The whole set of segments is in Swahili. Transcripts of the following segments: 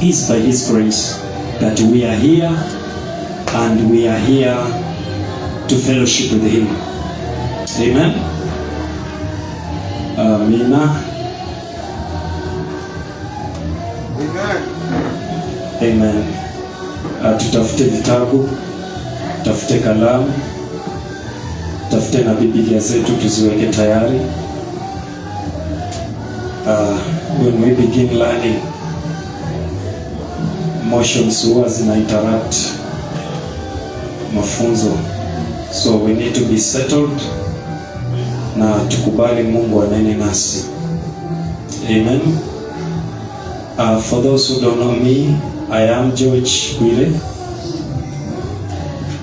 is by His grace that we are here, and we are here to fellowship with Him. Amen. Amina. Amen. Tutafute vitabu, tutafute kalamu, tutafute na Biblia zetu tuziweke tayari. When we begin learning, emotions huwa zina interrupt mafunzo, so we need to be settled na tukubali Mungu anene nasi. Amen. For those who don't know me, I am George Bwire,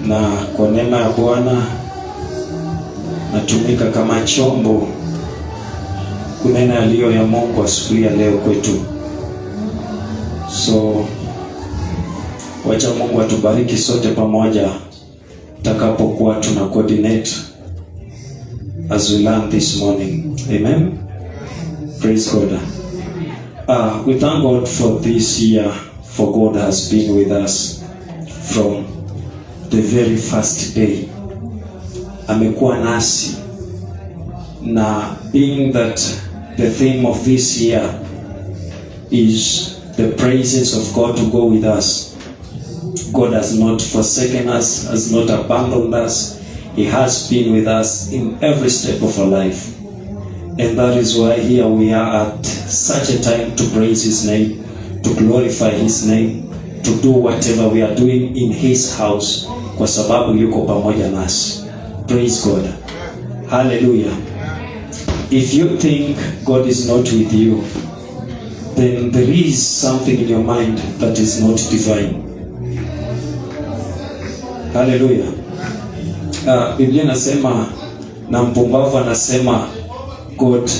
na kwa neema ya Bwana natumika kama chombo kunena yaliyo ya Mungu asubuhi ya leo kwetu. So wacha Mungu atubariki sote pamoja takapokuwa tuna coordinate as we learn this morning. Amen. Praise God. We thank God for this year, for God has been with us from the very first day. Amekuwa nasi, na being that the theme of this year is the praises of God to go with us. God has not forsaken us, has not abandoned us. He has been with us in every step of our life. And that is why here we are at such a time to praise His name, to glorify His name, to do whatever we are doing in His house, kwa sababu yuko pamoja nasi. Praise God. Hallelujah. If you think God is not with you, then there is something in your mind that is not divine. Hallelujah. Biblia nasema, na mpumbavu anasema God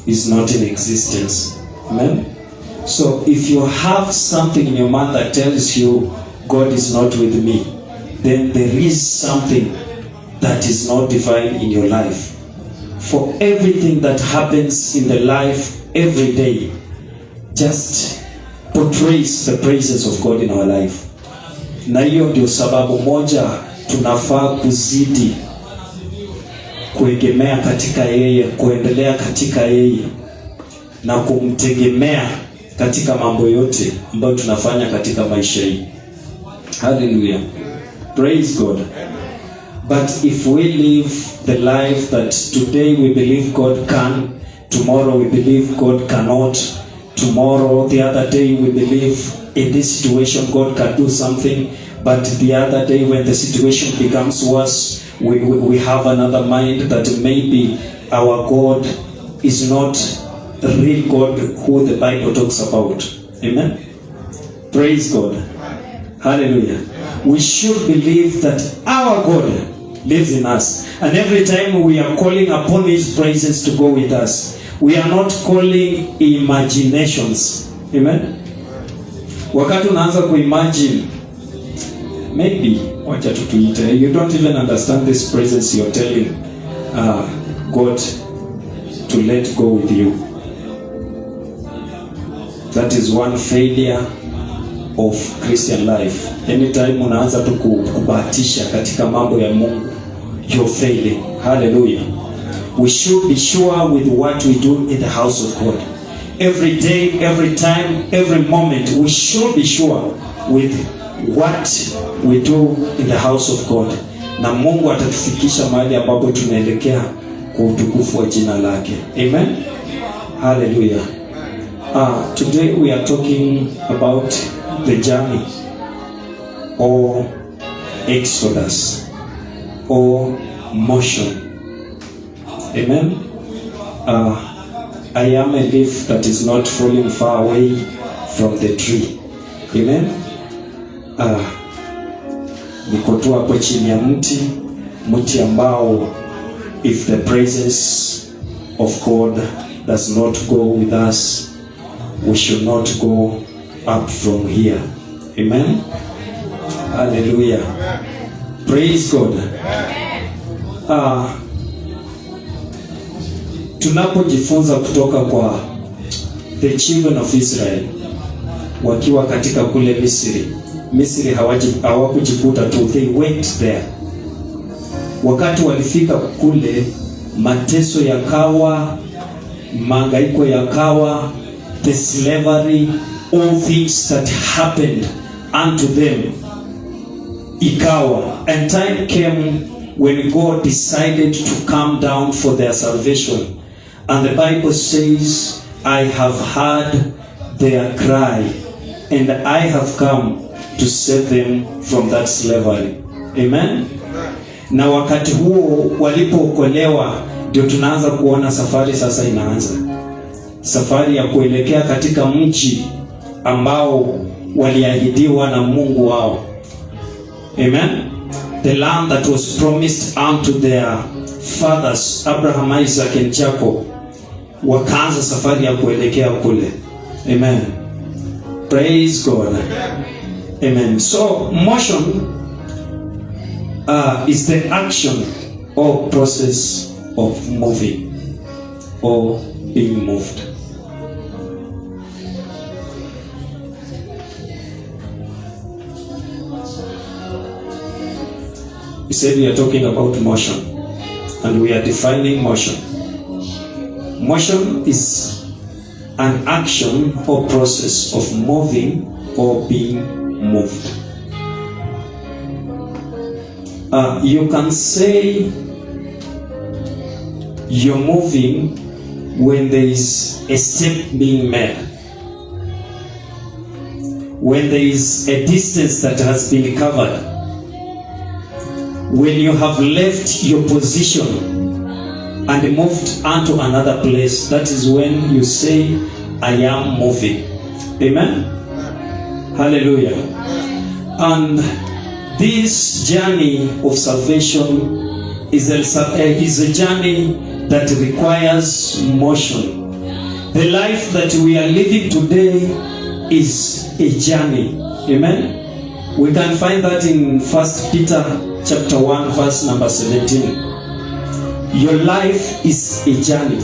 is not in existence. Amen. So if you have something in your mind that tells you God is not with me, then there is something that is not divine in your life. For everything that happens in the life every day just portrays the praises of God in our life. Na hiyo ndio sababu moja tunafaa kuzidi kuegemea katika yeye, kuendelea katika yeye na kumtegemea katika mambo yote ambayo tunafanya katika maisha hii. Hallelujah. Praise God. But if we live the life that today we believe God can, tomorrow we believe God cannot, tomorrow, the other day we believe in this situation God can do something, but the other day when the situation becomes worse, we have another mind that maybe our God is not the real God who the Bible talks about. Amen. Praise God. Hallelujah. We should believe that our God lives in us, and every time we are calling upon His praises to go with us, we are not calling imaginations. Amen. Wakati unaanza kuimagine, maybe wacha tutuite, you don't even understand this presence you're telling God to let go with you. That is one failure of Christian life. Anytime unaanza tu kubahatisha katika mambo ya Mungu, you're failing. Hallelujah. We should be sure with what we do in the house of God. Every day, every time, every moment, we should be sure with what we do in the house of God. Na Mungu atatufikisha mahali ambapo tunaelekea kwa utukufu wa jina lake. Amen. Hallelujah. Today we are talking about the journey or exodus or motion. Amen. I am a leaf that is not falling far away from the tree. Amen. Niko tu hapo chini ya mti ambao, if the presence of God does not go with us, we should not go up from here. Amen. Hallelujah. Praise God. Tunapojifunza kutoka kwa the children of Israel, wakiwa katika kule Misri. Misri hawakujikuta tu, they went there. Wakati walifika kule, mateso yakawa, mangaiko yakawa, the slavery, all things that happened unto them ikawa. And time came when God decided to come down for their salvation. And the Bible says, I have heard their cry, and I have come to save them from that slavery. Amen. Na wakati huo walipookolewa, ndio tunaanza kuona safari sasa inaanza. Safari ya kuelekea katika mji ambao waliahidiwa na Mungu wao. Amen. The land that was promised unto their fathers, Abraham, Isaac and Jacob. Wakaanza safari ya kuelekea kule. Amen. Praise God. Amen. So motion is the action or process of moving or being moved. We said we are talking about motion, and we are defining motion. Motion is an action or process of moving or being moved. You can say you're moving when there is a step being made, when there is a distance that has been covered, when you have left your position and moved onto another place. That is when you say, I am moving. Amen. Hallelujah. And this journey of salvation is a journey that requires motion. The life that we are living today is a journey. Amen. We can find that in 1 Peter chapter 1 verse number 17. Your life is a journey.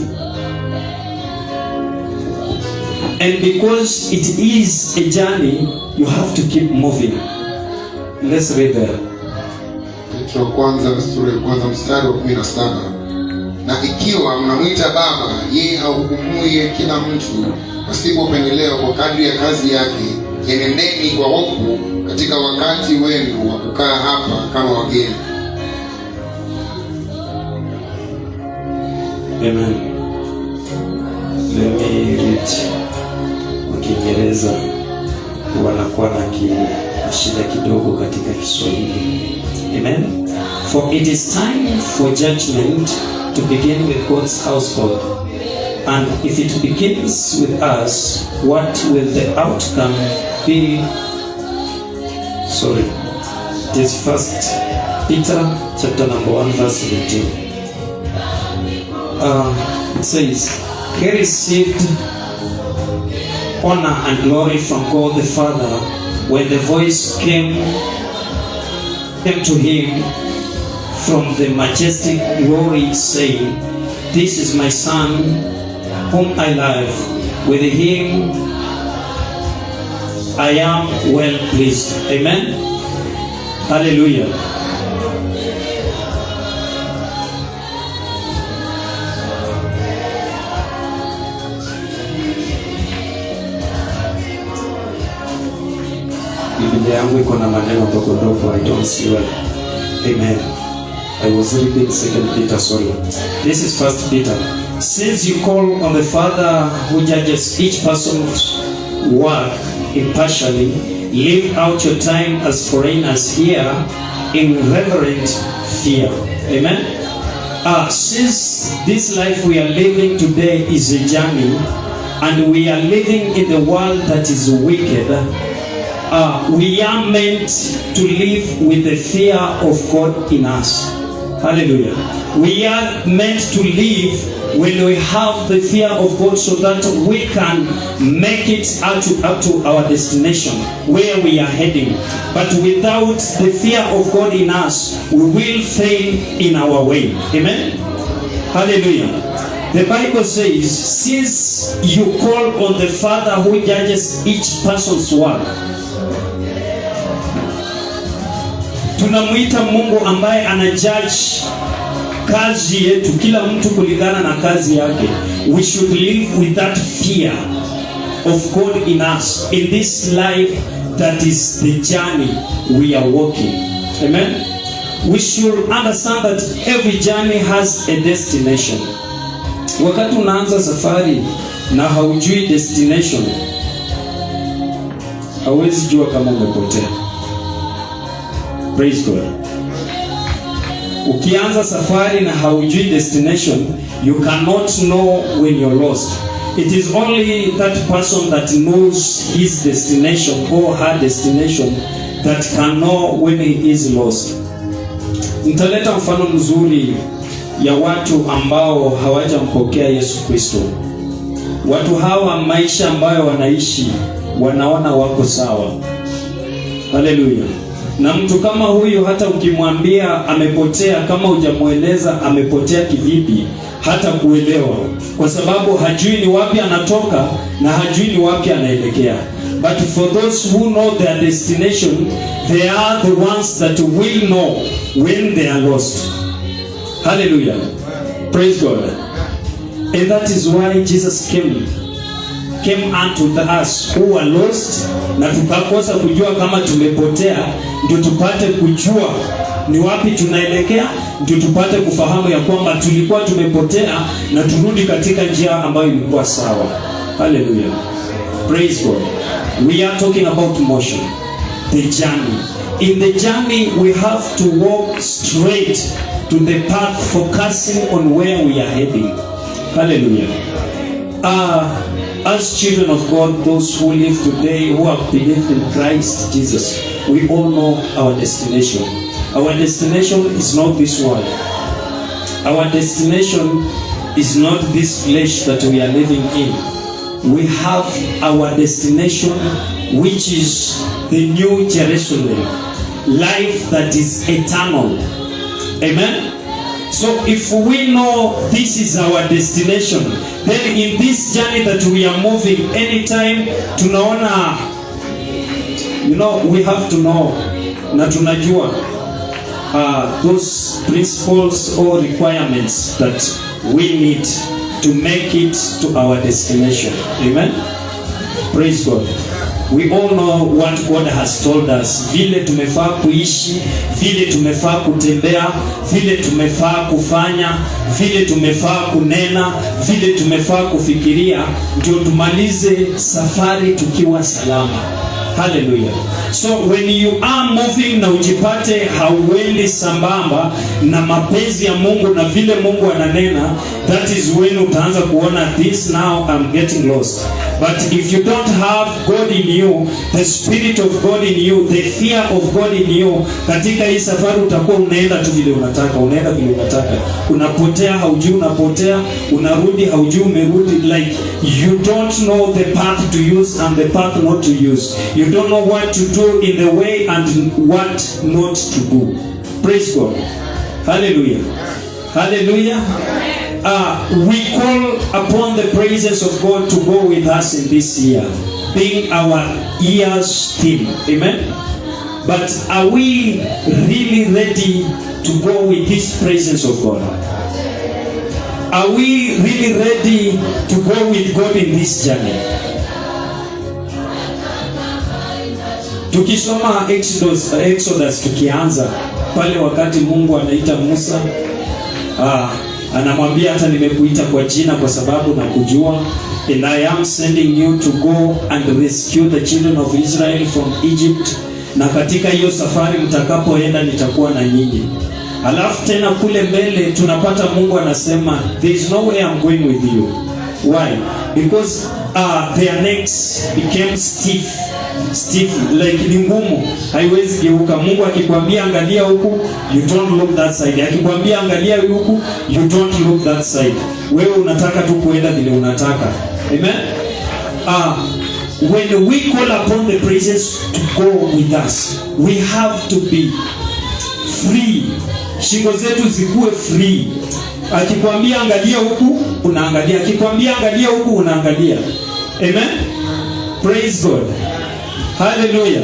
And because it is a journey, you have to keep moving. Let's read there. Petro kwanza sura ya kwanza mstari wa 17. Na ikiwa mnamwita Baba yeye ahukumuye kila mtu pasipo upendeleo kwa kadri ya kazi yake, enendeni kwa hofu katika wakati wenu wa kukaa hapa kama wageni. Amen. Let me read kwa Kiingereza. Wanakuwa na shida kidogo katika Kiswahili. Amen. For it is time for judgment to begin with God's household. And if it begins with us, what will the outcome be? Sorry. It is 1 Peter chapter number 1 verse 17. It says, He received honor and glory from God the Father when the voice came to him from the majestic glory, saying, This is my Son, whom I love. With him I am well pleased. Amen. Hallelujah. Biblia yangu iko na maneno dogo, I don't see well. Amen. I was reading 2 Peter, sorry. This is 1 Peter. Since you call on the Father who judges each person's work impartially, live out your time as foreigners here in reverent fear. Amen. Since this life we are living today is a journey, and we are living in the world that is wicked, we are meant to live with the fear of God in us. Hallelujah. We are meant to live when we have the fear of God, so that we can make it up to our destination, where we are heading. But without the fear of God in us, we will fail in our way. Amen. Hallelujah. The Bible says, since you call on the Father who judges each person's work. Tunamuita Mungu ambaye anajudge kazi yetu, kila mtu kulingana na kazi yake. We should live with that fear of God in us, in this life that is the journey we are walking. Amen. We should understand that every journey has a destination. Wakati unaanza safari na haujui destination, hauwezi jua kama umepotea. Praise God. Ukianza safari na haujui destination, you cannot know when you're lost. It is only that person that knows his destination or her destination that can know when he is lost. Nitaleta mfano mzuri ya watu ambao hawajampokea Yesu Kristo. Watu hawa maisha ambayo wanaishi wanaona wako sawa. Haleluya. Na mtu kama huyu hata ukimwambia amepotea, kama hujamueleza amepotea kivipi, hata kuelewa, kwa sababu hajui ni wapi anatoka na hajui ni wapi anaelekea. But for those who know their destination, they are the ones that will know when they are lost. Hallelujah. Praise God. And that is why Jesus came unto us who are lost, na tukakosa kujua kama tumepotea, ndio tupate kujua ni wapi tunaelekea, ndio tupate kufahamu ya kwamba tulikuwa tumepotea na turudi katika njia ambayo ilikuwa sawa. Hallelujah. Praise God. We are talking about motion, the journey. In the journey we have to walk straight to the path, focusing on where we are heading. Hallelujah. As children of God, those who live today, who have believed in Christ Jesus, we all know our destination. Our destination is not this world. Our destination is not this flesh that we are living in. We have our destination, which is the New Jerusalem, life that is eternal. Amen. So if we know this is our destination, then in this journey that we are moving, anytime tunaona, we have to know na tunajua those principles or requirements that we need to make it to our destination. Amen. Praise God. We all know what God has told us. Vile tumefaa kuishi, vile tumefaa kutembea, vile tumefaa kufanya, vile tumefaa kunena, vile tumefaa kufikiria, ndio tumalize safari tukiwa salama. Hallelujah. So when you are moving na ujipate hauendi sambamba na mapenzi ya Mungu na vile Mungu ananena, that is when utaanza kuona this, now I'm getting lost. But if you don't have God in you, the Spirit of God in you, the fear of God in you, katika hii safari utakuwa unaenda tu vile unataka, unaenda vile unataka. Unapotea haujui unapotea, unarudi haujui umerudi, like you don't know the path to use and the path not to use. You don't know what to do in the way and what not to do. Praise God. Hallelujah. Hallelujah. We call upon the presence of God to go with us in this year, being our year's theme. Amen. But are we really ready to go with this presence of God? Are we really ready to go with God in this journey? Tukisoma Exodus tukianza pale wakati Mungu anaita Musa, anamwambia hata nimekuita kwa jina kwa sababu nakujua, and I am sending you to go and rescue the children of Israel from Egypt, na katika hiyo safari mtakapoenda nitakuwa na nyinyi. Alafu tena kule mbele tunapata Mungu anasema there is no way I'm going with you. Why? Because their necks became stiff, like ni ngumu, haiwezi geuka. Mungu akikwambia angalia huku, you don't look that side. Akikwambia angalia huku, you don't look that side. Wewe unataka tu kuenda vile unataka. Amen. When we call upon the presence to go with us, we have to be free. Shingo zetu zikuwe free. Akikwambia angalia huku, unaangalia. Akikwambia angalia huku, unaangalia. Amen. Praise God. Hallelujah.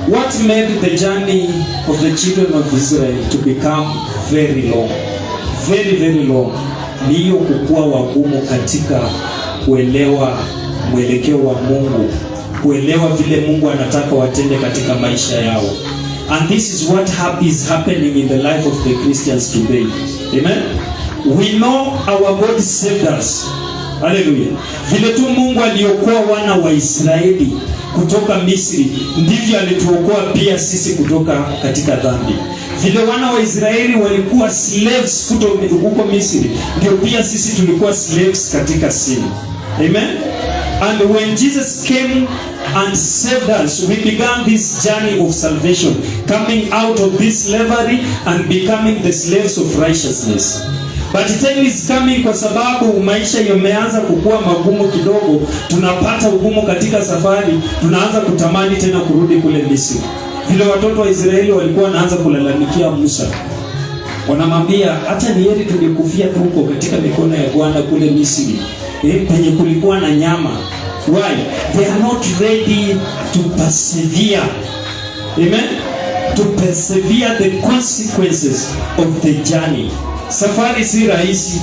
What made the journey of the children of Israel to become very long, very very long, ni hiyo kukua wagumu katika kuelewa mwelekeo wa Mungu, kuelewa vile Mungu anataka watende katika maisha yao. And this is what is happening in the life of the Christians today. Amen. We know our God saved us. Hallelujah. Vile tu Mungu aliokoa wana wa Israeli kutoka Misri, ndivyo alituokoa pia sisi kutoka katika dhambi. Vile wana wa Israeli walikuwa slaves kutoka huko Misri, ndio pia sisi tulikuwa slaves katika sin. Amen. And when Jesus came and saved us, we began this journey of salvation, coming out of this slavery and becoming the slaves of righteousness. But time is coming, kwa sababu maisha yameanza kukua magumu kidogo, tunapata ugumu katika safari, tunaanza kutamani tena kurudi kule Misri. Vile watoto wa Israeli walikuwa wanaanza kulalamikia Musa, wanamwambia hata ni heri tungekufia huko katika mikono ya Bwana kule Misri, penye kulikuwa na nyama. Why? They are not ready to persevere. Amen. To persevere the consequences of the journey. Safari si rahisi.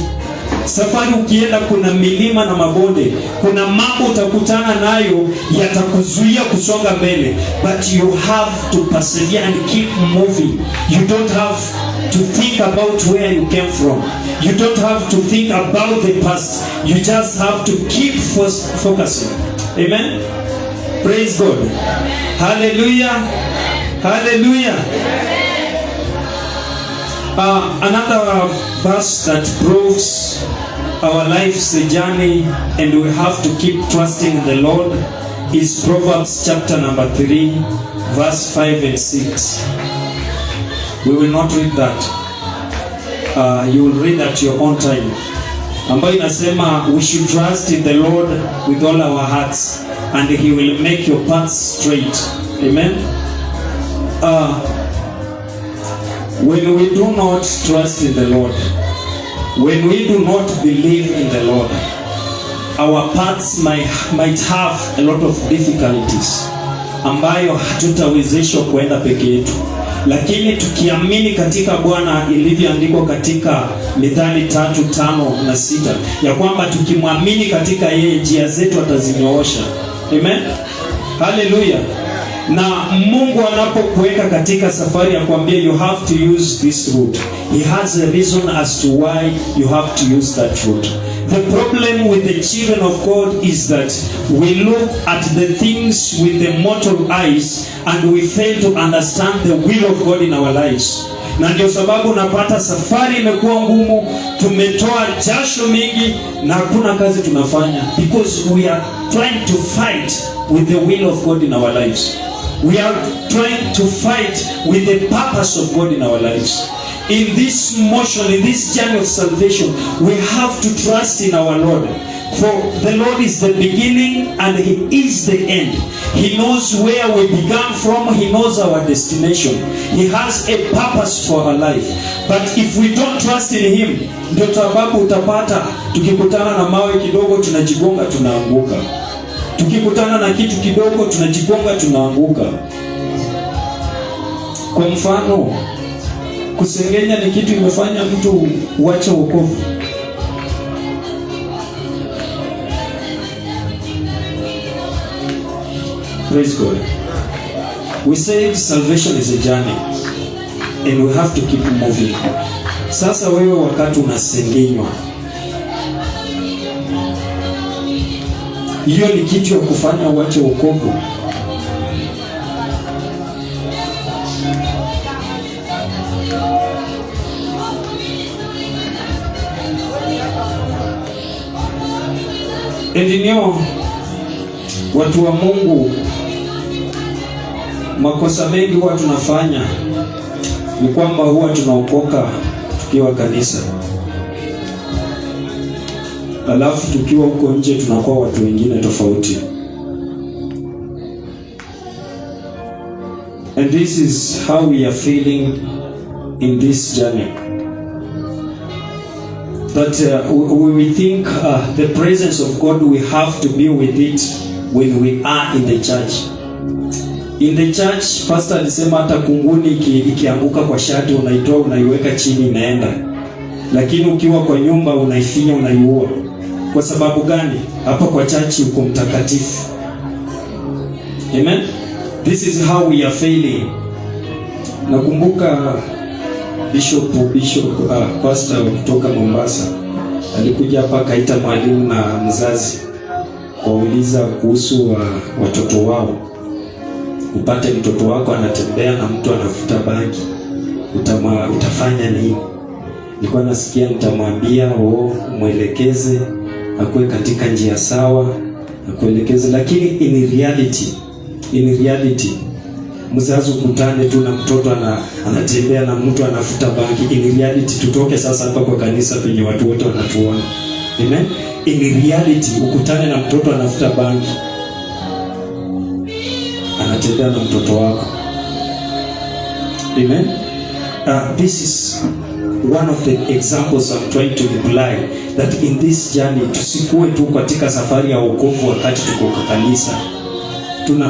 Safari ukienda kuna milima na mabonde, kuna mambo utakutana nayo yatakuzuia kusonga mbele, but you have to persevere and keep moving. You don't have to think about where you came from. You don't have to think about the past. You just have to keep focusing. Amen. Praise God. Hallelujah. Hallelujah. Another verse that proves our life's journey and we have to keep trusting the Lord is Proverbs chapter number 3, verse 5 and 6. We will not read that. You will read at your own time. Ambayo inasema we should trust in the Lord with all our hearts and He will make your paths straight. Amen. When we do not trust in the Lord, when we do not believe in the Lord, our paths might have a lot of difficulties ambayo hatutawezeshwa kuenda peke yetu. Lakini tukiamini katika Bwana, ilivyoandikwa katika Mithali 3:5-6, ya kwamba tukimwamini katika yeye njia zetu atazinyoosha. Amen. Hallelujah. Na Mungu anapokuweka katika safari ya kuambia you have to use this route, He has a reason as to why you have to use that route. The problem with the children of God is that we look at the things with the mortal eyes and we fail to understand the will of God in our lives. Na ndio sababu unapata safari imekuwa ngumu, tumetoa jasho mingi na hakuna kazi tunafanya, because we are trying to fight with the will of God in our lives. We are trying to fight with the purpose of God in our lives. In this motion, in this journey of salvation, we have to trust in our Lord. For the Lord is the beginning and He is the end. He knows where we began from. He knows our destination. He has a purpose for our life. But if we don't trust in Him, ndio sababu utapata tukikutana na mawe kidogo tunajigonga, tunaanguka. Tukikutana na kitu kidogo tunajigonga, tunaanguka. Kwa mfano, kusengenya ni kitu imefanya mtu uache wokovu. Praise God. We said salvation is a journey and we have to keep moving. Sasa wewe wakati unasengenywa, hiyo ni kitu ya kufanya uache wokovu. Endinio, watu wa Mungu, makosa mengi huwa tunafanya ni kwamba huwa tunaokoka tukiwa kanisa, alafu tukiwa huko nje tunakuwa watu wengine tofauti. And this is how we are feeling in this journey. But we think the presence of God, we have to be with it when we are in the church. In the church, pastor alisema hata kunguni ikianguka kwa shati unaitoa unaiweka chini inaenda. Lakini ukiwa kwa nyumba unaifinya unaiua. Kwa sababu gani? Hapa kwa church uko mtakatifu. Amen. This is how we are failing. Nakumbuka Bishop pastor kutoka Mombasa alikuja hapa akaita mwalimu na mzazi kuuliza kuhusu watoto wao. Upate mtoto wako anatembea na mtu anavuta bangi, utafanya nini? Nilikuwa nasikia nitamwambia mwelekeze akue katika njia sawa, akuelekeze, lakini in reality mzazi ukutane tu na mtoto anatembea na mtu anafuta bangi. In reality tutoke sasa hapa kwa kanisa penye watu wote wanatuona. Amen. In reality ukutane na mtoto anafuta bangi, anatembea na mtoto wako. Amen. This is one of the examples I'm trying to imply, that in this journey tusikue tu katika safari ya wokovu wakati tuko kwa kanisa.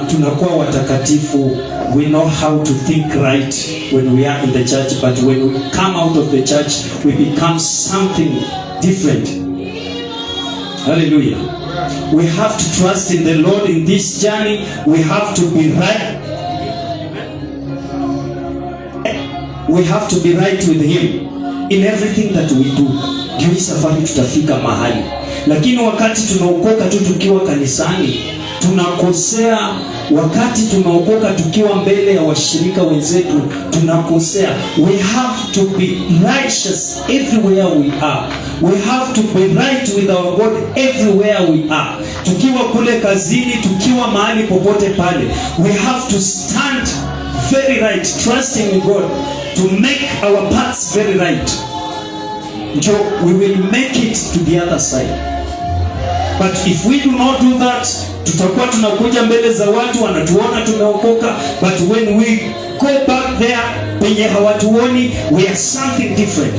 Tunakuwa watakatifu. We know how to think right when we are in the church, but when we come out of the church, we become something different. Hallelujah. We have to trust in the Lord in this journey. We have to be right. We have to be right with Him in everything that we do. Ndio safari tutafika mahali. Lakini wakati tunaokoka tu tukiwa kanisani, tunakosea. Wakati tunaokoka tukiwa mbele ya washirika wenzetu, tunakosea. We have to be righteous everywhere we are. We have to be right with our God everywhere we are. Tukiwa kule kazini, tukiwa mahali popote pale, we have to stand very right, trusting in God to make our paths very right. So we will make it to the other side. But if we do not do that, tutakuwa tunakuja mbele za watu wanatuona tumeokoka, but when we go back there penye hawatuoni, we are something different.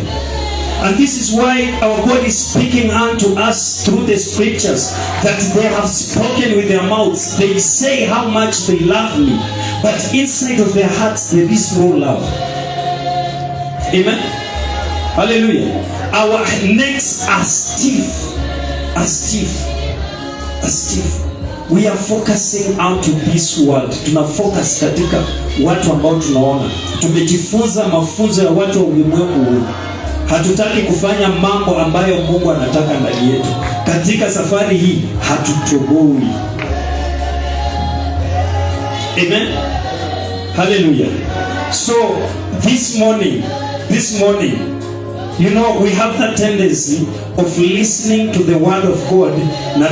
And this is why our God is speaking unto us through the scriptures, that they have spoken with their mouths. They say how much they love me, but inside of their hearts there is no love. Amen. Hallelujah. Our necks are stiff. We are focusing onto this world. Tuna focus katika watu ambao tunaona. Tumejifunza mafunzo ya watu wa ulimwengu. Hatutaki kufanya mambo ambayo Mungu anataka ndani yetu. Katika safari hii hatutoboi. Amen. Hallelujah. So this morning, you know, we have that tendency of listening to the word of God na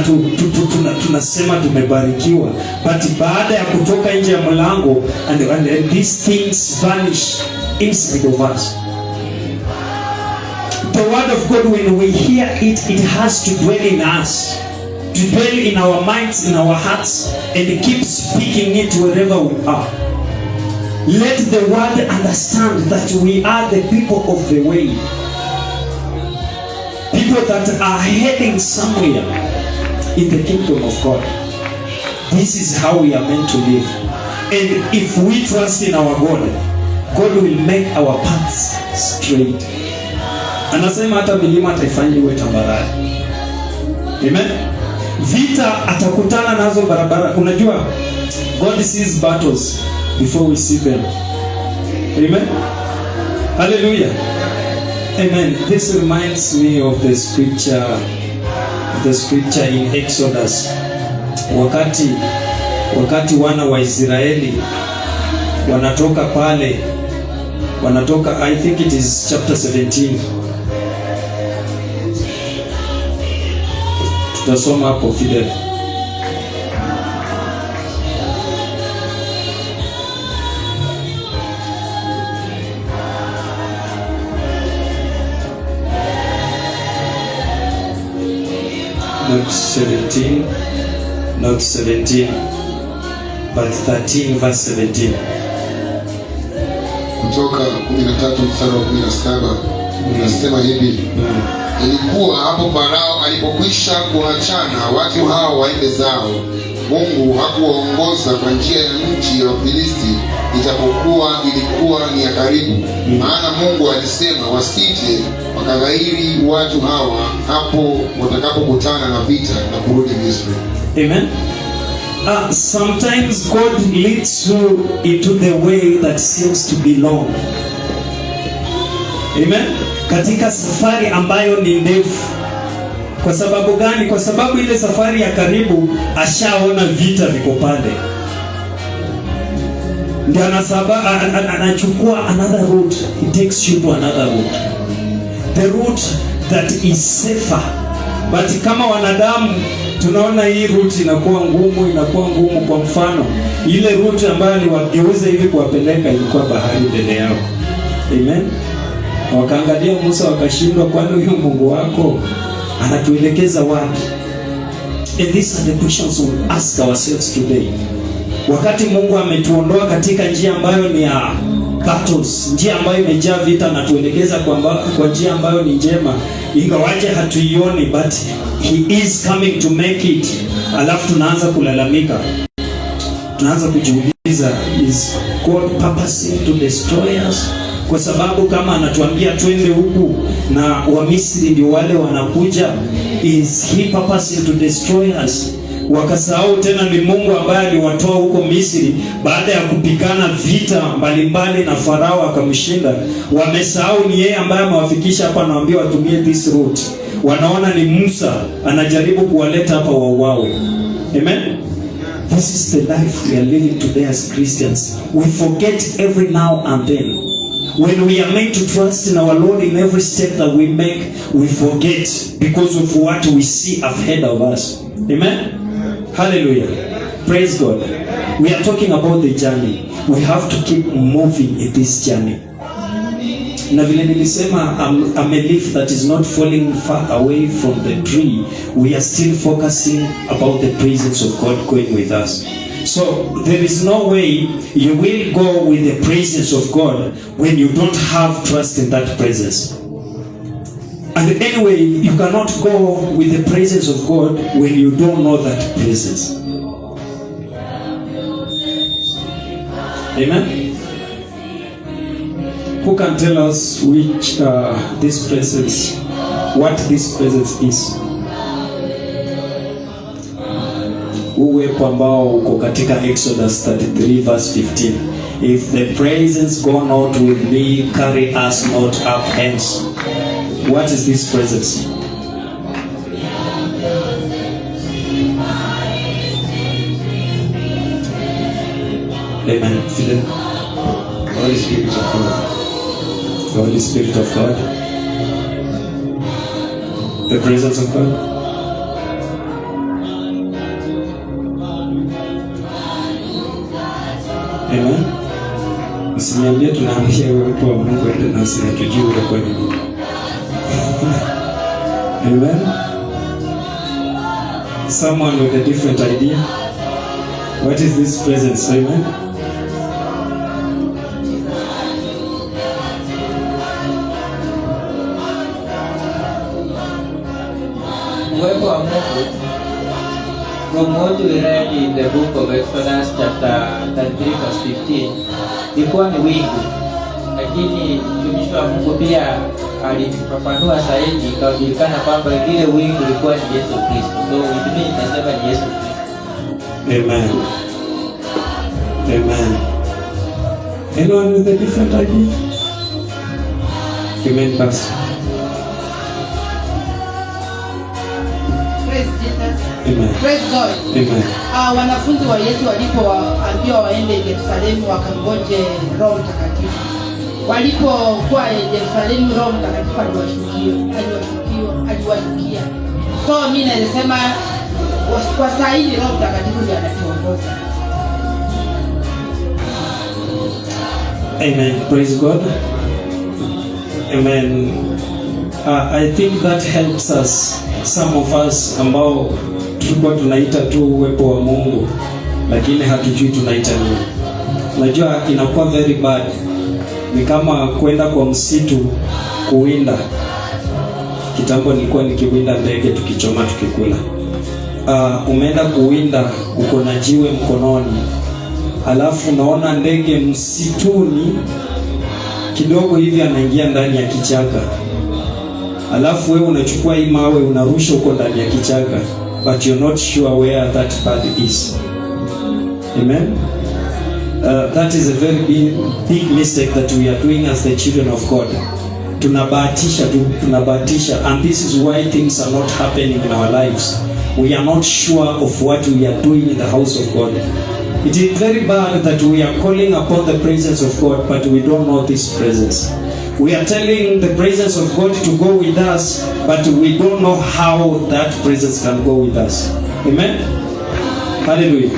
tunasema tumebarikiwa, but baada ya kutoka nje ya mlango and these things vanish inside of us. The word of God, when we hear it, it has to dwell in us, to dwell in our minds, in our hearts, and keep speaking it wherever we are. Let the world understand that we are the people of the way. People that are heading somewhere in the kingdom of God. This is how we are meant to live. And if we trust in our God, God will make our paths straight. Anasema hata milima ataifanya iwe tambarare. Amen. Vita atakutana nazo barabara. Unajua, God sees battles before we see them. Amen. Hallelujah. Amen. This reminds me of the scripture in Exodus. Wakati wana wa Israeli wanatoka, I think it is chapter 17. Tutasoma hapo Fidel. Not 17, but 13 verse 17. Kutoka 13 mstari wa 17 unasema hivi: Ilikuwa hapo Farao alipokwisha kuachana watu hao waende zao, Mungu hakuwaongoza kwa njia ya nchi ya Wafilisti, ijapokuwa ilikuwa ni ya karibu. Maana Mungu alisema wasije wakaghairi watu hawa hapo watakapokutana na vita na kurudi Misri. Amen. Sometimes God leads you into the way that seems to be long. Amen. Katika safari ambayo ni ndefu. Kwa sababu gani? Kwa sababu ile safari ya karibu ashaona vita viko pale. Ndio anachukua another route. He takes you to another route. The route that is safer. But kama wanadamu tunaona hii route inakuwa ngumu. Kwa mfano ile route ambayo ni wageuze hivi kuwapeleka ilikuwa bahari mbele yao. Amen. Wakaangalia Musa wakashindwa, kwani huyo Mungu wako anatuelekeza wapi? And these are the questions we ask ourselves today. Wakati Mungu ametuondoa katika njia ambayo ni ya battles, njia ambayo imejaa vita, na tuelekeza kwa njia ambayo ni njema, ingawaje hatuioni, but he is coming to make it. Alafu tunaanza kulalamika, tunaanza kujiuliza, is God purposing to destroy us? Kwa sababu kama anatuambia twende huku na Wamisri ndio wale wanakuja, is he purposing to destroy us? Wakasahau tena ni Mungu ambaye aliwatoa huko Misri baada ya kupigana vita mbalimbali na Farao akamshinda. Wamesahau ni yeye ambaye amewafikisha hapa, anawaambia watumie this route. Wanaona ni Musa anajaribu kuwaleta hapa wauawe. Amen. This is the life we are living today as Christians. We forget every now and then. When we are made to trust in our Lord in every step that we make, we forget because of what we see ahead of us. Amen? Hallelujah. Praise God. We are talking about the journey. We have to keep moving in this journey. Na vile nilisema, a leaf that is not falling far away from the tree, we are still focusing about the presence of God going with us. So there is no way you will go with the presence of God when you don't have trust in that presence. And anyway, you cannot go with the presence of God when you don't know that presence. Amen. Who can tell us which this presence, what this presence is? Uwepo ambao uko katika Exodus 33 verse 15. If the presence go not with me, carry us not up hence. What is this presence? Amen. Feel it? Holy Spirit of God. The Holy Spirit of God. The presence of God. Amen. Usiniambie tunaambia uwepo wa Mungu ende nasi na tujue uwepo ni nini. Amen. Someone with a different idea. What is this presence? Amen. Uwepo wa Mungu, from what we read in the book of Exodus chapter 33 verse 15, ilikuwa ni wingu, lakini mtumishi wa Mungu pia alifafanua zaidi, ikajulikana kwamba ile wingu ilikuwa ni Yesu Kristo. So mimi nasema ni Yesu Kristo. Amen. Amen. Anyone with a different idea? Amen, Pastor. Praise Jesus. Amen. Praise God. Amen. Wanafunzi wa Yesu walipoambiwa waende Yerusalemu wakangoje Roho Mtakatifu. Walipokuwa Yerusalemu, Roho Mtakatifu aliwashukia. So mimi nasema kwa saa hii Roho Mtakatifu ndiye anatuongoza. Amen. Praise God. Amen. I think that helps us, some of us ambao tulikuwa tunaita tu uwepo wa Mungu lakini hatujui tunaita nini. Unajua inakuwa very bad. Ni kama kwenda kwa msitu kuwinda. kitambo nilikuwa nikiwinda ndege tukichoma tukikula. Umeenda kuwinda, uko na jiwe mkononi, alafu unaona ndege msituni kidogo hivi anaingia ndani ya kichaka, alafu wewe unachukua hii mawe unarusha uko ndani ya kichaka, but you're not sure where that bird is. Amen. That is a very big mistake that we are doing as the children of God. Tunabahatisha, and this is why things are not happening in our lives. We are not sure of what we are doing in the house of God. It is very bad that we are calling upon the presence of God, but we don't know this presence. We are telling the presence of God to go with us, but we don't know how that presence can go with us. Amen? Hallelujah.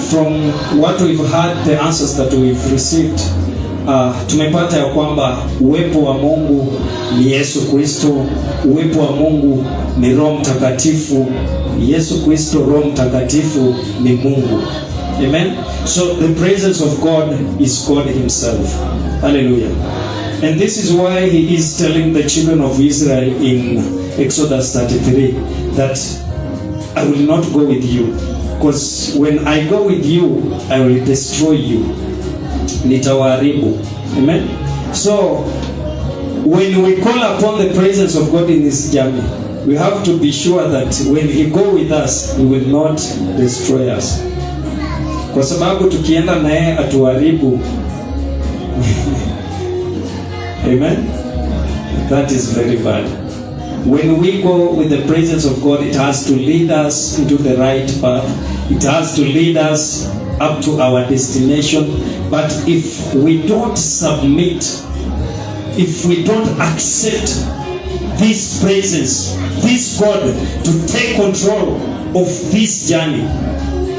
From what we've heard, the answers that we've received, tumepata ya kwamba uwepo wa Mungu ni Yesu Kristo, uwepo wa Mungu ni Roho Mtakatifu. Yesu Kristo, Roho Mtakatifu ni Mungu. Amen. So the presence of God is God himself. Hallelujah. And this is why he is telling the children of Israel in Exodus 33 that I will not go with you, because when I go with you, I will destroy you. Nitawaharibu. Amen. So when we call upon the presence of God in this journey, we have to be sure that when he go with us, he will not destroy us. Kwa sababu tukienda na yeye atuharibu. Amen. That is very bad. When we go with the presence of God, it has to lead us into the right path. It has to lead us up to our destination. But if we don't submit, if we don't accept this presence, this God to take control of this journey,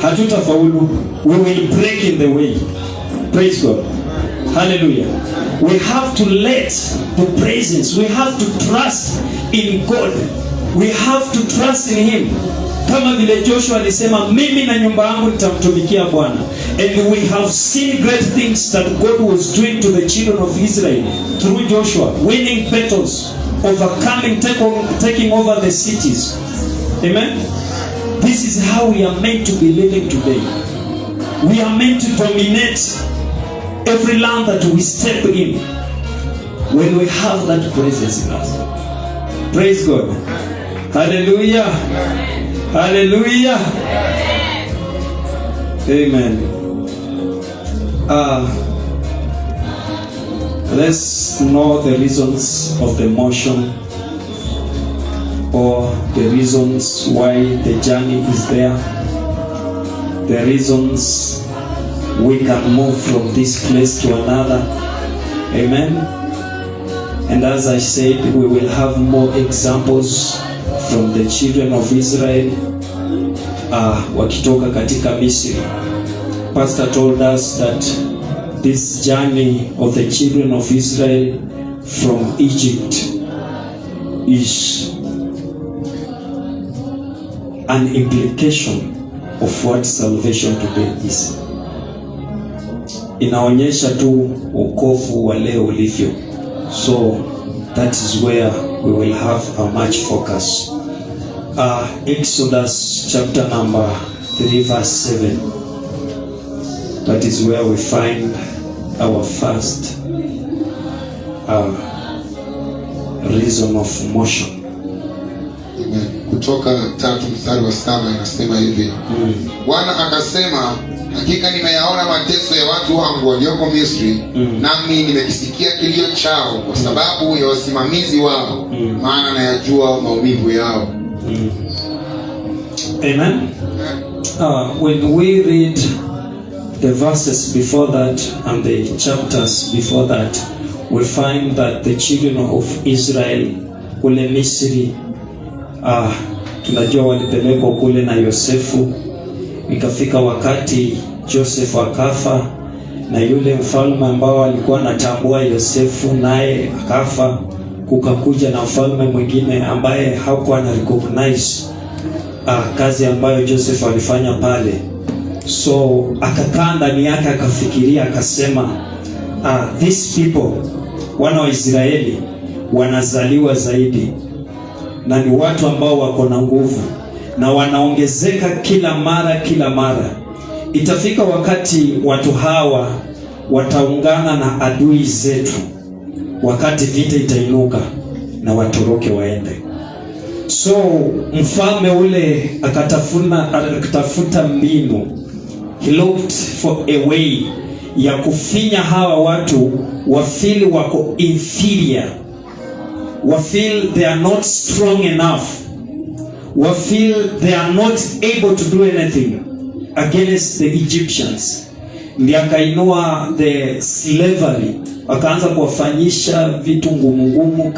hatutafaulu. We will break in the way. Praise God. Hallelujah. We have to let the presence, we have to trust in God. We have to trust in him. Kama vile Joshua alisema, mimi na nyumba yangu nitamtumikia Bwana. And we have seen great things that God was doing to the children of Israel through Joshua, winning battles, overcoming, taking over the cities. Amen. This is how we are meant to be living today. We are meant to dominate every land that we step in when we have that presence in us. Praise God. Hallelujah. Hallelujah. Amen. Let's know the reasons of the motion, or the reasons why the journey is there, the reasons we can move from this place to another. Amen. And as I said, we will have more examples from the children of Israel wakitoka katika Misri. Pastor told us that this journey of the children of Israel from Egypt is an implication of what salvation today is. Inaonyesha tu wokovu wa leo ulivyo. So that is where we will have a much focus. Exodus chapter number 3 verse 7. That is where we find our first reason of motion. Amen. Kutoka 3 mstari wa 7 inasema hivi. Bwana akasema, hakika nimeyaona mateso ya watu wangu walioko Misri, nami nimekisikia kilio chao kwa sababu ya wasimamizi wao, maana nayajua maumivu yao. Amen. When we read the verses before that and the chapters before that, we find that the children of Israel kule Misri, tunajua walipelekwa kule na Yosefu. Ikafika wakati Joseph akafa, na yule mfalme ambao alikuwa anatambua Yosefu naye akafa. Kukakuja na mfalme mwingine ambaye hakuwa na recognize kazi ambayo Joseph alifanya pale. So akakaa ndani yake akafikiria, akasema these people, wana wa Israeli, wanazaliwa zaidi na ni watu ambao wako na nguvu na wanaongezeka kila mara. Itafika wakati watu hawa wataungana na adui zetu, wakati vita itainuka na watoroke waende. So mfalme ule akatafuta mbinu. He looked for a way ya kufinya hawa watu wafili wako inferior, wafeel they are not strong enough, wafeel they are not able to do anything against the Egyptians. Ndiye akainua the slavery, akaanza kuwafanyisha vitu ngumu,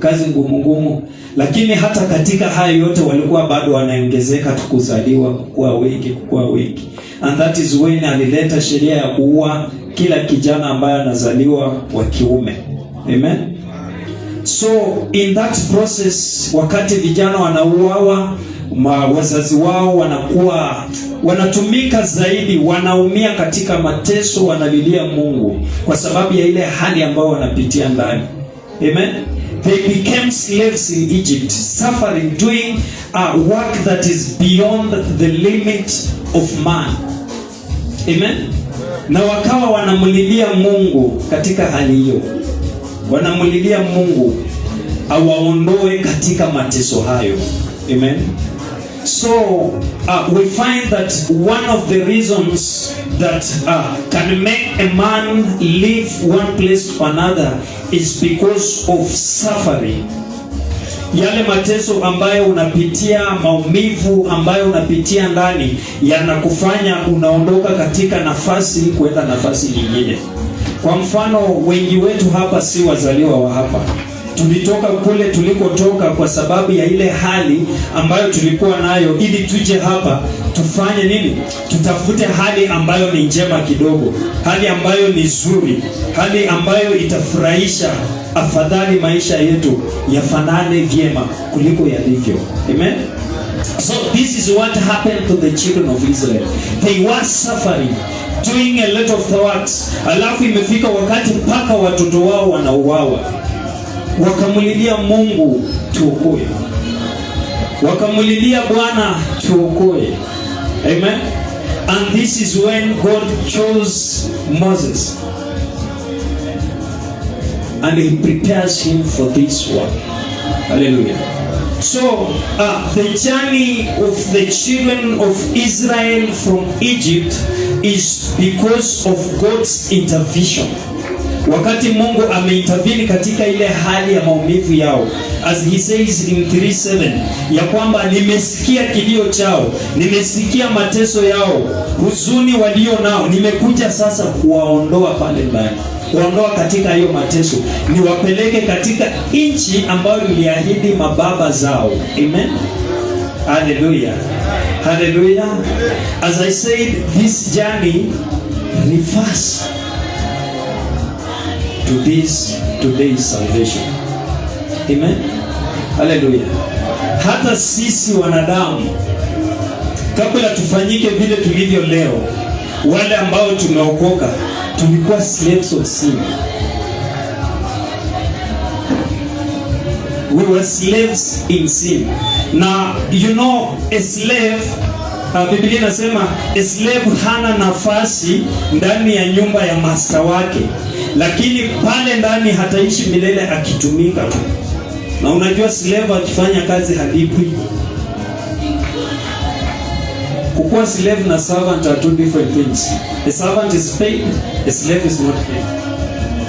kazi ngumu. Lakini hata katika hayo yote walikuwa bado wanaongezeka, tukuzaliwa kukua wengi. And that is when alileta sheria ya kuua kila kijana ambaye anazaliwa wa kiume. Amen. So in that process, wakati vijana wanauawa, wazazi wao wanatumika zaidi, wanaumia katika mateso, wanalilia Mungu kwa sababu ya ile hali ambayo wanapitia ndani. Amen. They became slaves in Egypt, suffering, doing work that is beyond the limit of man. Amen. Na wakawa wanamulilia Mungu katika hali hiyo. Wanamulilia Mungu awaondoe katika mateso hayo. Amen. So we find that one of the reasons that can make a man leave one place to another is because of suffering. Yale mateso ambayo unapitia, maumivu ambayo unapitia ndani, yanakufanya unaondoka katika nafasi kwenda nafasi nyingine. Kwa mfano, wengi wetu hapa si wazaliwa wa hapa. Tulitoka kule tulikotoka kwa sababu ya ile hali ambayo tulikuwa nayo, ili tuje hapa tufanye nini? Tutafute hali ambayo ni njema kidogo, hali ambayo ni nzuri, hali ambayo itafurahisha, afadhali maisha yetu yafanane vyema kuliko yalivyo. Amen. So this is what happened to the children of Israel. They were suffering, doing a lot of works. Alafu imefika wakati mpaka watoto wao wanauawa. Wakamulilia Mungu, tuokoe. Wakamulilia Bwana, tuokoe. Amen. And this is when God chose Moses, and he prepares him for this work. Hallelujah. So the journey of the children of Israel from Egypt is because of God's intervention. Wakati Mungu ameintervene katika ile hali ya maumivu yao, as he says in 3:7, ya kwamba nimesikia kilio chao, nimesikia mateso yao, huzuni walio nao, nimekuja sasa kuwaondoa pale ndani, kuondoa katika hiyo mateso, niwapeleke katika nchi ambayo niliahidi mababa zao. Amen. Hallelujah. Hallelujah. As I said, this journey refers to today's salvation. Amen. Hallelujah. Hata sisi wanadamu, kabla tufanyike vile tulivyo leo, wale ambao tumeokoka tulikuwa slaves of sin. We were slaves in sin. Now, you know, a slave, Biblia inasema a slave hana nafasi ndani ya nyumba ya master wake, lakini pale ndani hataishi milele akitumika tu. Na unajua slave akifanya kazi halipwi. Kukuwa slave na servant are two different things. A servant is paid, a slave is not paid.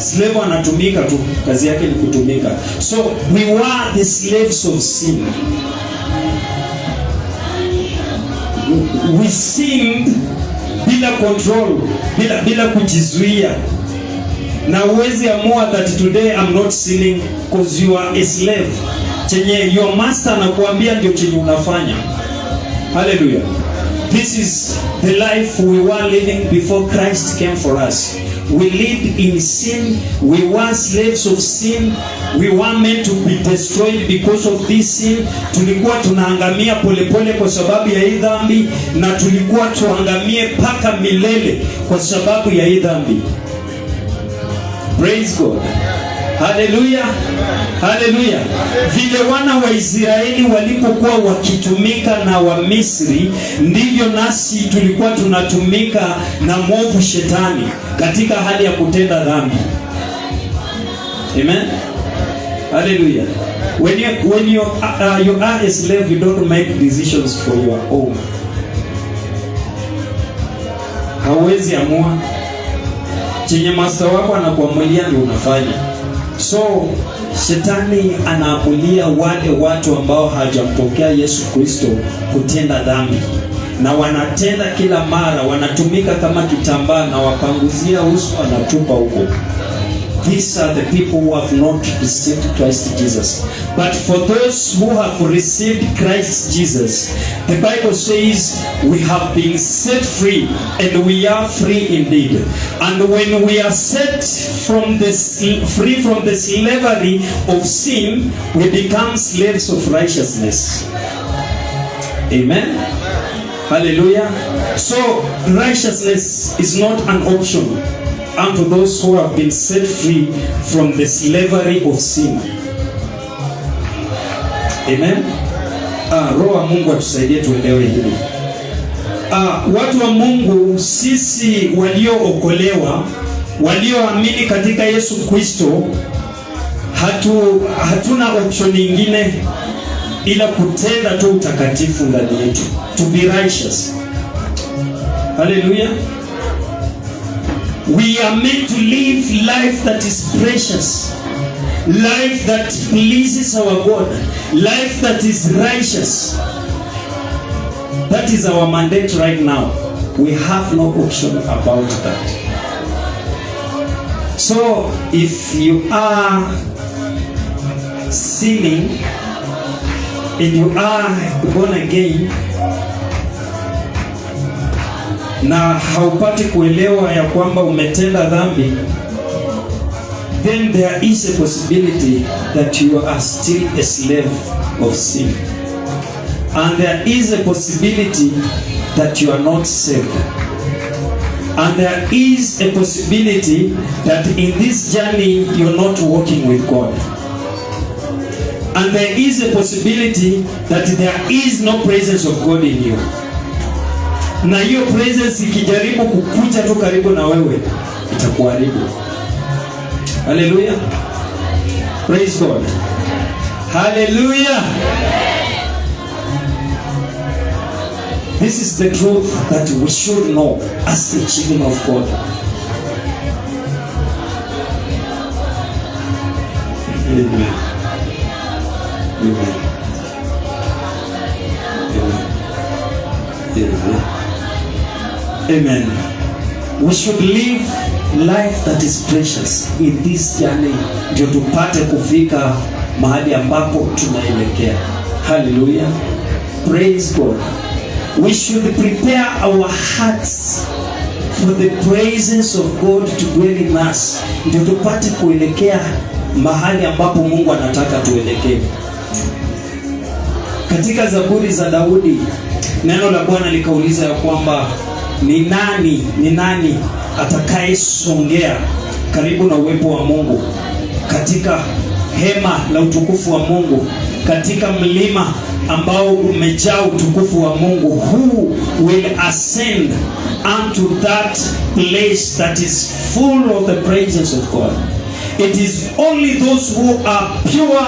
Slave anatumika tu, kazi yake ni kutumika. So we were the slaves of sin. We sinned bila control, bila kujizuia. Na uwezi amua that today I'm not sinning because you are a slave. Chenye your master anakuambia ndio chenye unafanya. Hallelujah. This is the life we were living before Christ came for us. We lived in sin. We were slaves of sin. We were meant to be destroyed because of this sin. Tulikuwa tunaangamia polepole kwa sababu ya hii dhambi, na tulikuwa tuangamie paka milele kwa sababu ya hii dhambi. Praise God. Haleluya. Haleluya. Vile wana wa Israeli walipokuwa wakitumika na wa Misri, ndivyo nasi tulikuwa tunatumika na mwovu shetani katika hali ya kutenda dhambi. Amen. Hallelujah. When you are a slave, you don't make decisions for your own. Hauwezi amua chenye master wako anakuamulia ndio unafanya. So shetani anaamulia wale watu ambao hawajampokea Yesu Kristo kutenda dhambi, na wanatenda kila mara, wanatumika kama kitambaa na wapanguzia uso, wanatupa huko. These are the people who have not received Christ Jesus. But for those who have received Christ Jesus, the Bible says we have been set free, and we are free indeed. And when we are set free from the slavery of sin, we become slaves of righteousness. Amen. Hallelujah. So righteousness is not an option unto those who have been set free from the slavery of sin. Amen. Roho wa Mungu atusaidie tuelewe hili. Watu wa Mungu, sisi waliookolewa, walioamini katika Yesu Kristo, hatuna option nyingine ila kutenda tu utakatifu ndani yetu, to be righteous. Hallelujah. We are meant to live life that is precious, life that pleases our God, life that is righteous. That is our mandate right now. We have no option about that. So if you are sinning and you are born again, na haupati kuelewa ya kwamba umetenda dhambi, then there is a possibility that you are still a slave of sin. And there is a possibility that you are not saved. And there is a possibility that in this journey you're not walking with God. And there is a possibility that there is no presence of God in you. Na hiyo presence ikijaribu kukuja tu karibu na wewe, itakuharibu. Hallelujah. Praise God. Hallelujah. This is the truth that we should know as the children of God. Amen. Amen. Amen. Amen. Amen. We should live life that is precious in this journey, ndio tupate kufika mahali ambapo tunaelekea. Hallelujah. Praise God. We should prepare our hearts for the presence of God to dwell in us, ndio tupate kuelekea mahali ambapo Mungu anataka tuelekee. Katika Zaburi za Daudi, neno la Bwana likauliza ya kwamba ni nani atakayesongea karibu na uwepo wa Mungu, katika hema la utukufu wa Mungu, katika mlima ambao umejaa utukufu wa Mungu. Who will ascend unto that place that is full of the praises of God? It is only those who are pure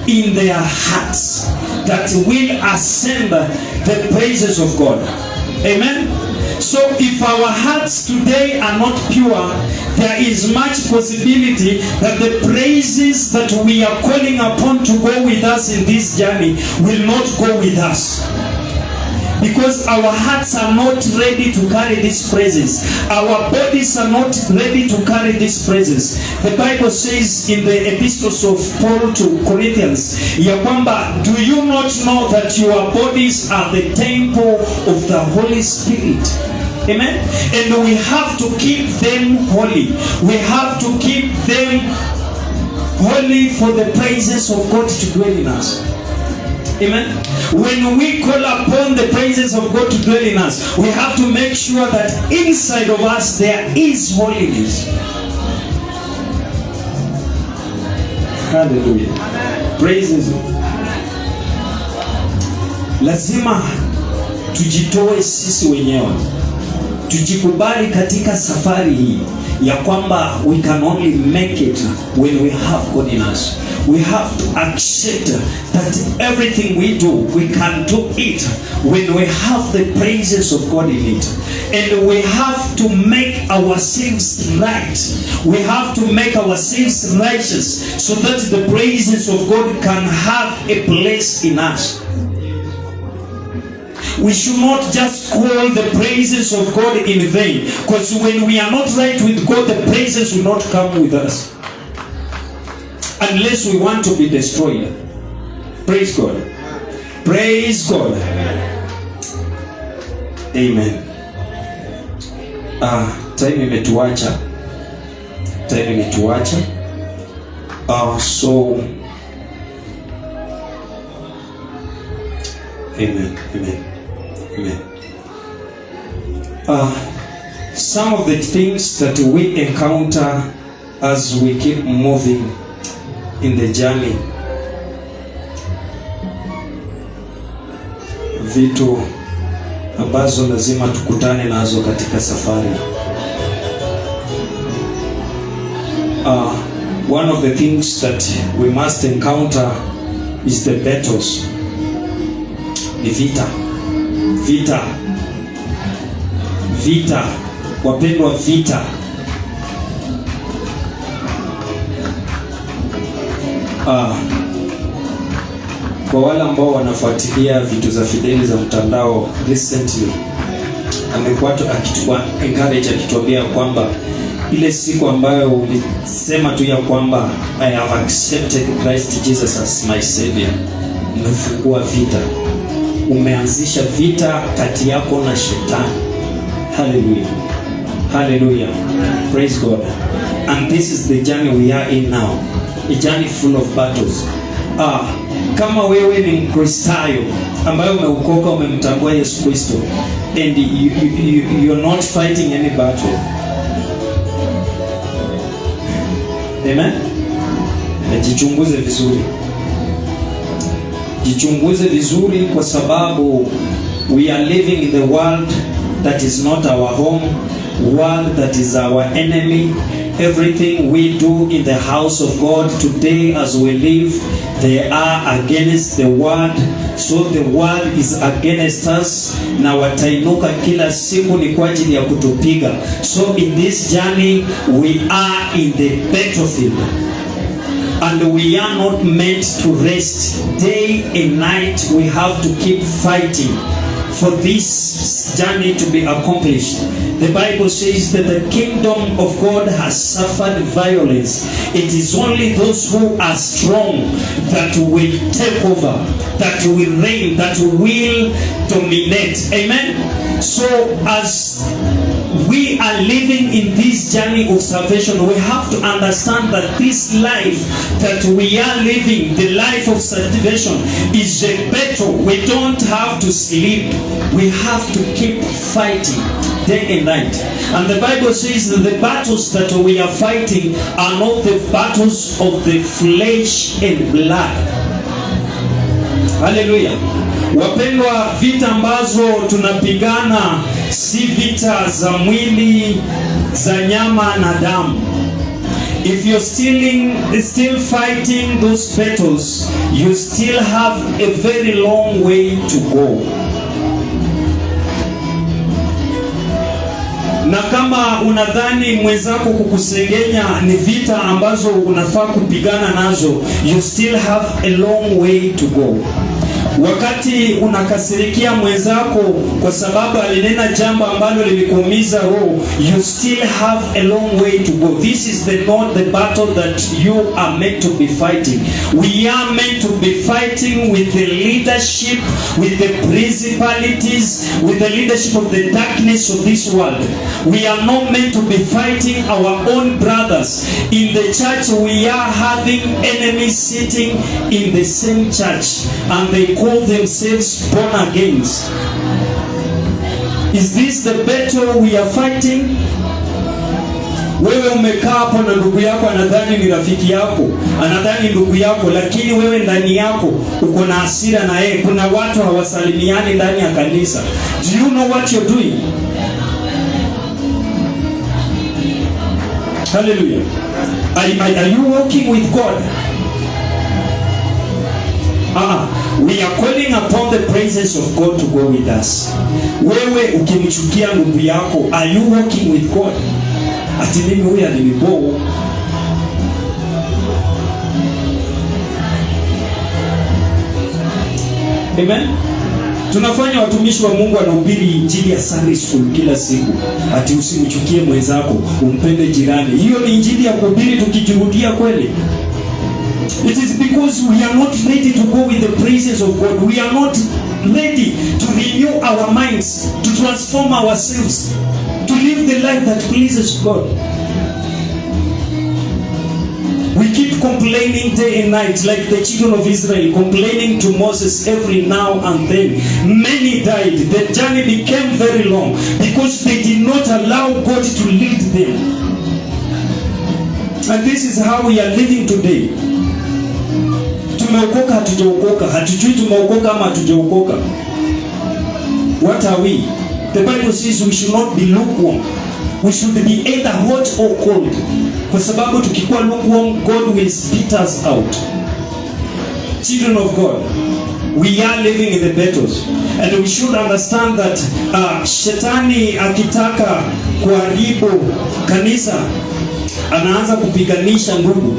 in their hearts that will ascend the praises of God. Amen. So if our hearts today are not pure, there is much possibility that the praises that we are calling upon to go with us in this journey will not go with us. Because our hearts are not ready to carry these praises. Our bodies are not ready to carry these praises. The Bible says in the epistles of Paul to Corinthians, ya kwamba, do you not know that your bodies are the temple of the Holy Spirit? Amen. And we have to keep them holy. We have to keep them holy for the praises of God to dwell in us. Amen. When we call upon the praises of God to dwell in us, we have to make sure that inside of us there is holiness. Hallelujah. Praise Him. Lazima tujitoe sisi wenyewe, tujikubali katika safari hii ya kwamba we can only make it when we have God in us. We have to accept that everything we do, we can do it when we have the praises of God in it. And we have to make ourselves right. We have to make ourselves righteous so that the praises of God can have a place in us. We should not just call the praises of God in vain, because when we are not right with God, the praises will not come with us, unless we want to be destroyed. Praise God. Praise God. Amen. Time imetuacha. So amen. Some of the things that we encounter as we keep moving in the journey, vitu ambazo lazima tukutane nazo katika safari. One of the things that we must encounter is the battles. Ni vita. Wapendwa, vita. Kwa wale ambao wanafuatilia vitu za Fideli za mtandao, recently amekuwa akituambia kwamba ile siku ambayo ulisema tu ya kwamba I have accepted Christ Jesus as my Savior, umefungua vita, umeanzisha vita kati yako na shetani. Hallelujah. Praise God. And this is the journey we are in now, a journey full of battles. Kama wewe ni Mkristayo ambaye umeokoka, umemtambua Yesu Kristo, and you're not fighting any battle. Amen. Jichunguze vizuri kwa sababu we are living in the world that is not our home, world that is our enemy. Everything we do in the house of God today as we live, they are against the world. So the world is against us, na watainuka kila siku ni kwa ajili ya kutupiga. So in this journey we are in the battlefield, and we are not meant to rest. Day and night we have to keep fighting for this journey to be accomplished. The Bible says that the kingdom of God has suffered violence. It is only those who are strong that will take over, that will reign, that will dominate. Amen. So as we are living in this journey of salvation, we have to understand that this life that we are living, the life of salvation, is a battle. We don't have to sleep. We have to keep fighting day and night. And the Bible says that the battles that we are fighting are not the battles of the flesh and blood. Hallelujah. Wapendwa, vita ambazo tunapigana si vita za mwili, za nyama na damu. If you're still fighting those battles, you still have a very long way to go. Na kama unadhani mwenzako kukusengenya ni vita ambazo unafaa kupigana nazo, you still have a long way to go. Wakati unakasirikia mwenzako kwa sababu alinena jambo ambalo limekuumiza roho, you still have a long way to go. This is not the battle that you are meant to be fighting. We are meant to be fighting with the leadership, with the principalities, with the leadership of the darkness of this world. We are not meant to be fighting our own brothers. In the church we are having enemies sitting in the same church, and they call themselves born again. Is this the battle we are fighting? Wewe umekaa hapo na ndugu yako anadhani ni rafiki yako, anadhani ndugu yako, lakini wewe ndani yako uko na hasira na yeye. Kuna watu hawasalimiani ndani ya kanisa. Do you know what you're doing? Hallelujah. Are you walking with God? We are calling upon the presence of God to go with us. Wewe ukimchukia ndugu yako, are you walking with God? Ati mimi huyu aliniboo. Amen. Tunafanya watumishi wa Mungu wanahubiri injili ya Sunday school kila siku. Ati usimchukie mwenzako, umpende jirani. Hiyo ni injili ya kuhubiri tukijuhudia kweli? It is because we are not ready to go with the presence of God. We are not ready to renew our minds, to transform ourselves, to live the life that pleases God. We keep complaining day and night, like the children of Israel, complaining to Moses every now and then. Many died. The journey became very long because they did not allow God to lead them. And this is how we are living today. Tumeokoka, hatujaokoka, hatujui tumeokoka ama hatujaokoka. What are we? The Bible says we should not be lukewarm. We should be either hot or cold. Kwa sababu tukikuwa lukewarm, God will spit us out. Children of God, we are living in the battles, and we should understand that shetani akitaka kuharibu kanisa, anaanza kupiganisha ndugu.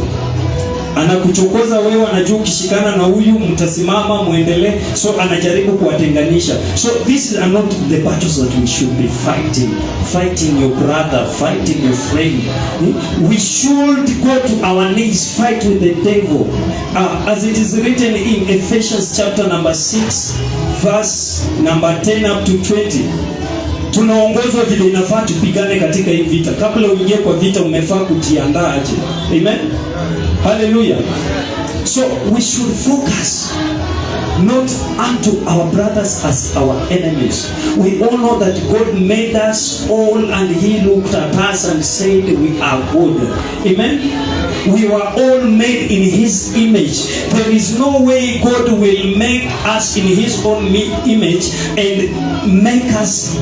Anakuchokoza wewe, anajua ukishikana na huyu mtasimama muendelee, so anajaribu kuwatenganisha. So these are not the battles that we should be fighting. Fighting your brother, fighting your friend. We should go to our knees, fight with the devil. As it is written in Ephesians chapter number 6, verse number 10 up to 20. Tunaongozwa vile inafaa tupigane katika hii vita. Kabla uingie kwa vita umefaa kujiandaa aje. Amen. Hallelujah. So we should focus not unto our brothers as our enemies. We all know that God made us all, and He looked at us and said we are good. Amen. We were all made in His image. There is no way God will make us in His own image and make us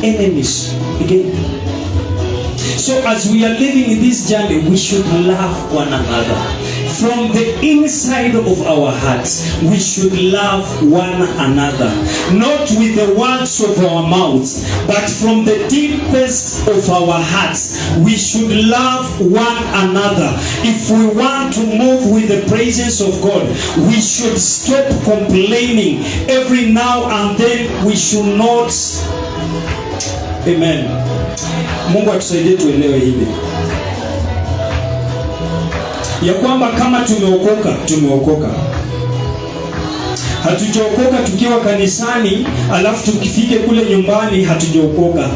enemies again. So as we are living in this journey, we should love one another. From the inside of our hearts, we should love one another. Not with the words of our mouths, but from the deepest of our hearts, we should love one another. If we want to move with the presence of God, we should stop complaining. Every now and then, we should not. Amen. Mungu atusaidie tuelewe hili, ya kwamba kama tumeokoka. Hatujaokoka tukiwa kanisani, alafu tukifike kule nyumbani hatujaokoka.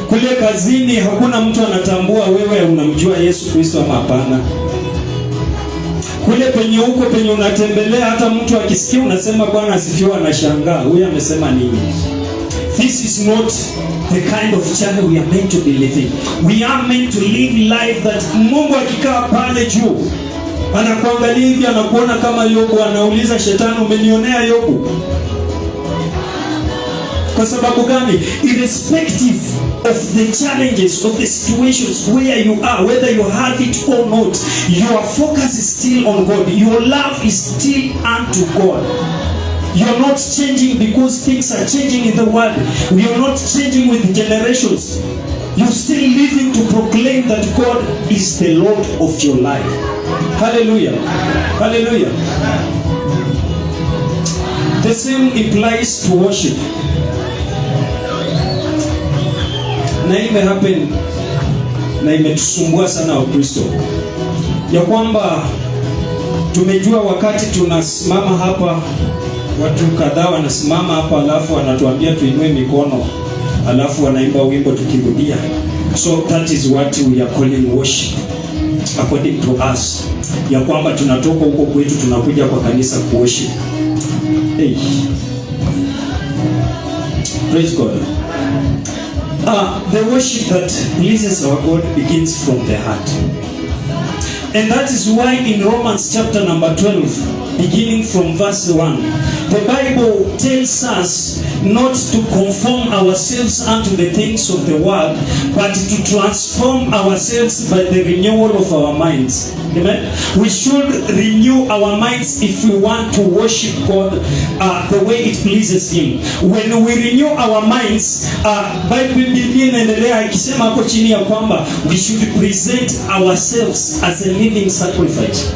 Kule kazini hakuna mtu anatambua wewe unamjua Yesu Kristo ama hapana. Kule penye unatembelea, hata mtu akisikia unasema Bwana asifiwe, anashangaa, huyu amesema nini? This is not the kind of journey we are meant to be living. We are meant to live life that Mungu akikaa pale juu anakuangalia hivi, anakuona kama Yobu, anauliza shetani, umenionea Yobu? Kwa sababu gani? Irrespective of the challenges, of the situations where you are, whether you have it or not, your focus is still on God. Your love is still unto God. You're not changing because things are changing in the world. You're not changing with generations. You're still living to proclaim that God is the Lord of your life. Hallelujah. Hallelujah. The same applies to worship. Na happen na imetusumbua sana Wakristo, ya kwamba tumejua wakati tunasimama hapa, watu kadhaa wanasimama hapa, alafu wanatuambia tuinue mikono, alafu wanaimba wimbo tukirudia. So that is what we are calling worship according to us, ya kwamba tunatoka huko kwetu tunakuja kwa kanisa kuworship. Hey. Praise God. The worship that pleases our God begins from the heart. And that is why in Romans chapter number 12, beginning from verse 1, the Bible tells us not to conform ourselves unto the things of the world, but to transform ourselves by the renewal of our minds. Amen. We should renew our minds if we want to worship God the way it pleases Him. When we renew our minds, Bible inaendelea ikisema hapo chini ya kwamba we should present ourselves as a living sacrifice.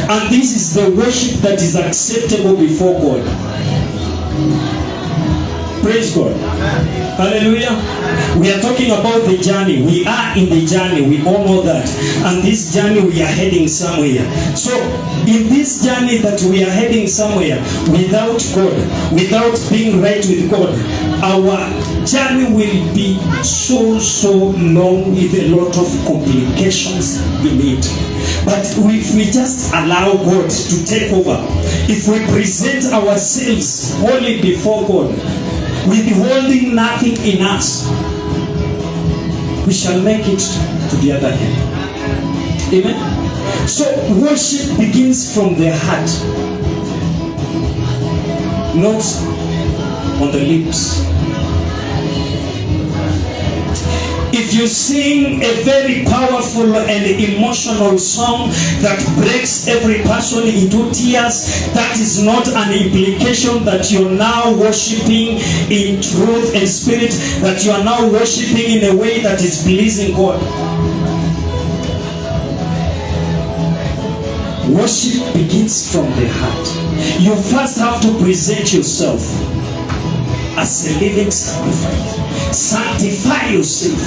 And this is the worship that is acceptable before God. Praise God. Hallelujah. We are talking about the journey. We are in the journey. We all know that. And this journey we are heading somewhere. So, in this journey that we are heading somewhere, without God, without being right with God, our journey will be so long with a lot of complications in it. But if we just allow God to take over, if we present ourselves wholly before God, withholding nothing in us, we shall make it to the other end. Amen. So worship begins from the heart, not on the lips. If you sing a very powerful and emotional song that breaks every person into tears, that is not an implication that you're now worshiping in truth and spirit, that you are now worshiping in a way that is pleasing God. Worship begins from the heart. You first have to present yourself as a living sacrifice. Sanctify yourself,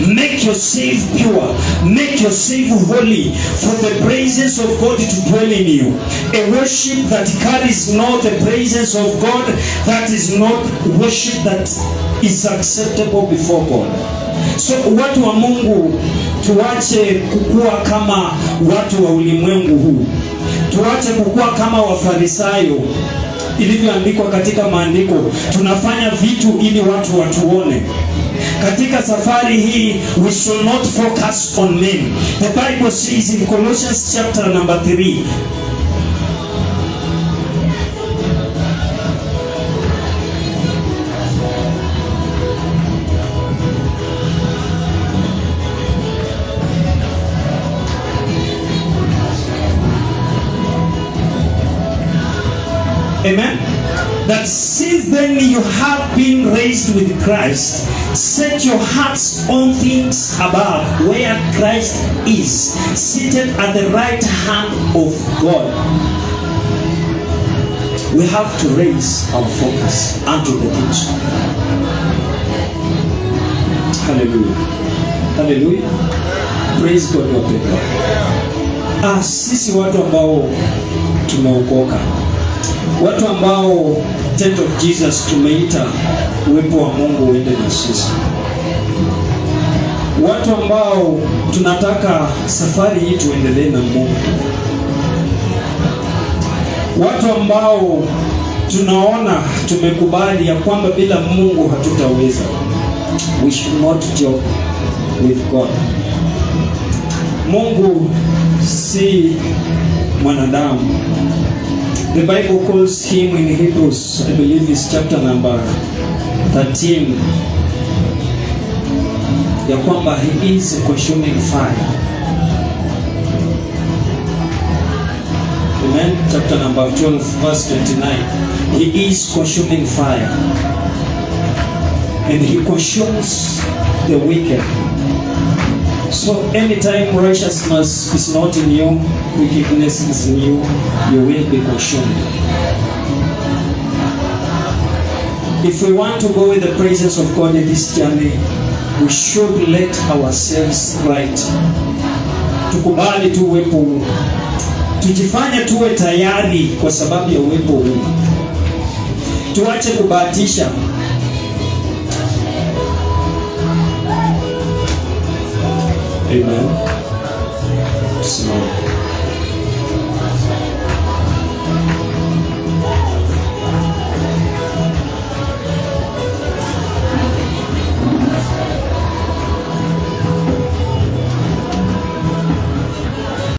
make yourself pure, make yourself holy for the praises of God to dwell in you. A worship that carries not the praises of God, that is not worship that is acceptable before God. So watu wa Mungu, tuache kukua kama watu wa ulimwengu huu. Tuache kukua kama wafarisayo. Ilivyoandikwa katika maandiko, tunafanya vitu ili watu watuone. Katika safari hii, we shall not focus on men. The Bible says in Colossians chapter number 3, amen, that since then you have been raised with Christ, set your hearts on things above, where Christ is, seated at the right hand of God. We have to raise our focus unto the things of God. Hallelujah. Hallelujah. Praise God, your people. Sisi watu ambao tumeokoka, watu ambao Tent of Jesus tumeita uwepo wa Mungu uende na sisi, watu ambao tunataka safari hii tuendelee na Mungu, watu ambao tunaona tumekubali ya kwamba bila Mungu hatutaweza. We should not joke with God. Mungu si mwanadamu. The Bible calls him in Hebrews, I believe it's chapter number 13, ya kwamba he is a consuming fire. Amen. Chapter number 12 verse 29. He is consuming fire, and he consumes the wicked. So anytime righteousness is not in you, wickedness is in you, you will be consumed. If we want to go with the presence of God in this journey, we should let ourselves right. Tukubali tu uwepo huu. Tujifanye tuwe tayari kwa sababu ya uwepo huu. Tuache kubahatisha. Amen. Tusimame.